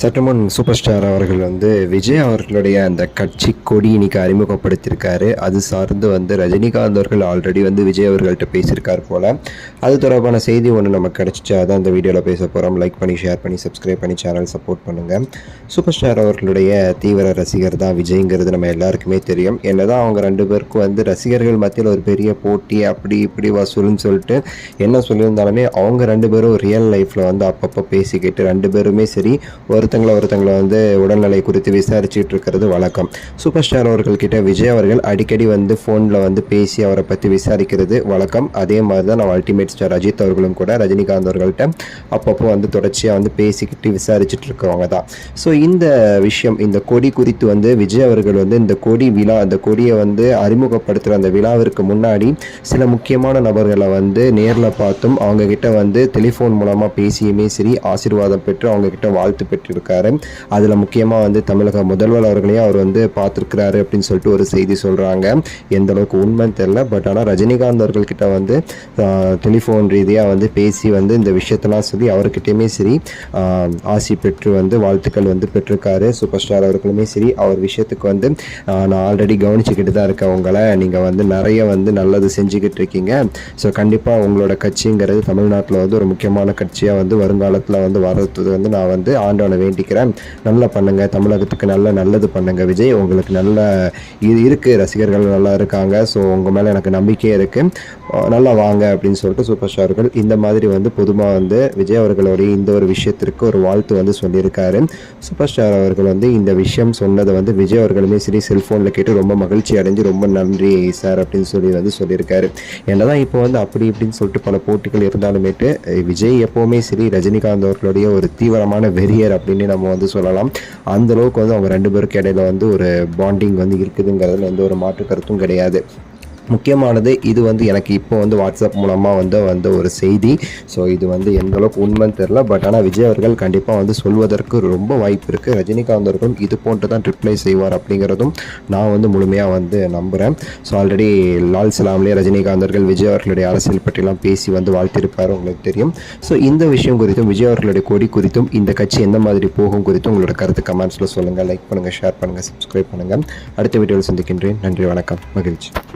சற்றுமுன் super star அவர்கள் விஜய் அவர்களுடைய அந்த கட்சி கொடி இன்னைக்கு அறிமுகப்படுத்தியிருக்காரு. அது சார்ந்து ரஜினிகாந்த் அவர்கள் ஆல்ரெடி விஜய் அவர்கள்ட்ட பேசியிருக்கார் போல். அது தொடர்பான செய்தி ஒன்று நமக்கு கிடச்சிச்சு. அதான் இந்த வீடியோவில் பேச போகிறோம். லைக் பண்ணி, ஷேர் பண்ணி, சப்ஸ்கிரைப் பண்ணி சேனல் சப்போர்ட் பண்ணுங்கள். சூப்பர் ஸ்டார் அவர்களுடைய தீவிர ரசிகர் தான் விஜய்ங்கிறது நம்ம எல்லாருக்குமே தெரியும். என்னதான் அவங்க ரெண்டு பேருக்கும் ரசிகர்கள் மத்தியில் ஒரு பெரிய போட்டி அப்படி இப்படி வசூல்னு சொல்லிட்டு என்ன சொல்லியிருந்தாலுமே அவங்க ரெண்டு பேரும் ரியல் லைஃப்பில் அப்பப்போ பேசிக்கிட்டு ரெண்டு பேருமே சரி ஒருத்தங்களை உடல்நிலை குறித்து விசாரிச்சுட்டு இருக்கிறது வழக்கம். சூப்பர் ஸ்டார் அவர்கள்கிட்ட விஜய் அவர்கள் அடிக்கடி ஃபோனில் பேசி அவரை பற்றி விசாரிக்கிறது வழக்கம். அதே மாதிரி தான் நம்ம அல்டிமேட் ஸ்டார் அஜித் அவர்களும் கூட ரஜினிகாந்த் அவர்கள்ட்ட அப்பப்போ தொடர்ச்சியாக பேசிக்கிட்டு விசாரிச்சுட்டு இருக்கிறவங்க தான். ஸோ இந்த விஷயம், இந்த கொடி குறித்து விஜய் அவர்கள் இந்த கொடி விழா, அந்த கொடியை அறிமுகப்படுத்துகிற அந்த விழாவிற்கு முன்னாடி சில முக்கியமான நபர்களை நேரில் பார்த்தும் அவங்க கிட்ட டெலிஃபோன் மூலமாக பேசியுமே சரி ஆசீர்வாதம் பெற்று அவங்க கிட்ட வாழ்த்து பெற்று இருக்காரு. அதில் முக்கியமாக தமிழக முதல்வர் அவர்களையும் அவர் பார்த்துருக்கிறாரு அப்படின்னு சொல்லிட்டு ஒரு செய்தி சொல்கிறாங்க. எந்த அளவுக்கு உண்மைன்னு தெரியல. பட் ஆனால் ரஜினிகாந்த் அவர்கள்கிட்ட டெலிஃபோன் ரீதியாக பேசி இந்த விஷயத்தெல்லாம் சொல்லி அவர்கிட்டயுமே சரி ஆசி பெற்று வாழ்த்துக்கள் பெற்றிருக்காரு. சூப்பர் ஸ்டார் அவர்களுமே சரி அவர் விஷயத்துக்கு நான் ஆல்ரெடி கவனிச்சுக்கிட்டு தான் இருக்கேன். உங்களை நீங்கள் நிறைய நல்லது செஞ்சுக்கிட்டு இருக்கீங்க. ஸோ கண்டிப்பாக உங்களோட கட்சிங்கிறது தமிழ்நாட்டில் ஒரு முக்கியமான கட்சியாக வருங்காலத்தில் வர்றது நான் ஆண்டவனை வேண்டிக்கிறேன். நல்லா பண்ணுங்க, தமிழகத்துக்கு நல்லது பண்ணுங்க விஜய். உங்களுக்கு நல்ல இது இருக்குது, ரசிகர்கள் நல்லா இருக்காங்க. ஸோ உங்கள் மேலே எனக்கு நம்பிக்கையே இருக்குது, நல்லா வாங்க அப்படின்னு சொல்லிட்டு சூப்பர் ஸ்டார்கள் இந்த மாதிரி பொதுவாக விஜய் அவர்களுடைய இந்த ஒரு விஷயத்திற்கு ஒரு வாழ்த்து சொல்லியிருக்காரு. சூப்பர் ஸ்டார் அவர்கள் இந்த விஷயம் சொன்னதை விஜய் அவர்களுமே சரி செல்ஃபோனில் கேட்டு ரொம்ப மகிழ்ச்சி அடைஞ்சு ரொம்ப நன்றி சார் அப்படின்னு சொல்லியிருக்காரு. என்னதான் இப்போ அப்படி இப்படின்னு சொல்லிட்டு பல போட்டிகள் இருந்தாலுமேட்டு விஜய் எப்போவுமே சரி ரஜினிகாந்த் அவர்களுடைய ஒரு தீவிரமான வெறியர் அப்படின்னு நம்ம சொல்லலாம். அந்த அளவுக்கு அவங்க ரெண்டு பேருக்கு இடையில ஒரு பாண்டிங் இருக்குதுங்கிறதுல எந்த ஒரு மாற்று கருத்தும் கிடையாது. முக்கியமானது இது எனக்கு இப்போ வாட்ஸ்அப் மூலமாக ஒரு செய்தி. ஸோ இது எந்த அளவுக்கு உண்மைன்னு தெரில. பட் ஆனால் விஜய் அவர்கள் கண்டிப்பாக சொல்வதற்கு ரொம்ப வாய்ப்பு இருக்குது. ரஜினிகாந்த் அவர்களும் இது போன்று தான் ரிப்ளை செய்வார் அப்படிங்கிறதும் நான் முழுமையாக நம்புகிறேன். ஸோ ஆல்ரெடி லால் சலாம்லேயே ரஜினிகாந்த் அவர்கள் விஜய் அவர்களுடைய அரசியல் பற்றிலாம் பேசி வாழ்த்திருப்பார், உங்களுக்கு தெரியும். ஸோ இந்த விஷயம் குறித்தும் விஜய் அவர்களுடைய கொடி குறித்தும் இந்த கட்சி எந்த மாதிரி போகும் குறித்தும் உங்களோட கருத்து கமெண்ட்ஸில் சொல்லுங்கள். லைக் பண்ணுங்கள், ஷேர் பண்ணுங்கள், சப்ஸ்கிரைப் பண்ணுங்கள். அடுத்த வீடியோவில் சந்திக்கின்றேன். நன்றி, வணக்கம், மகிழ்ச்சி.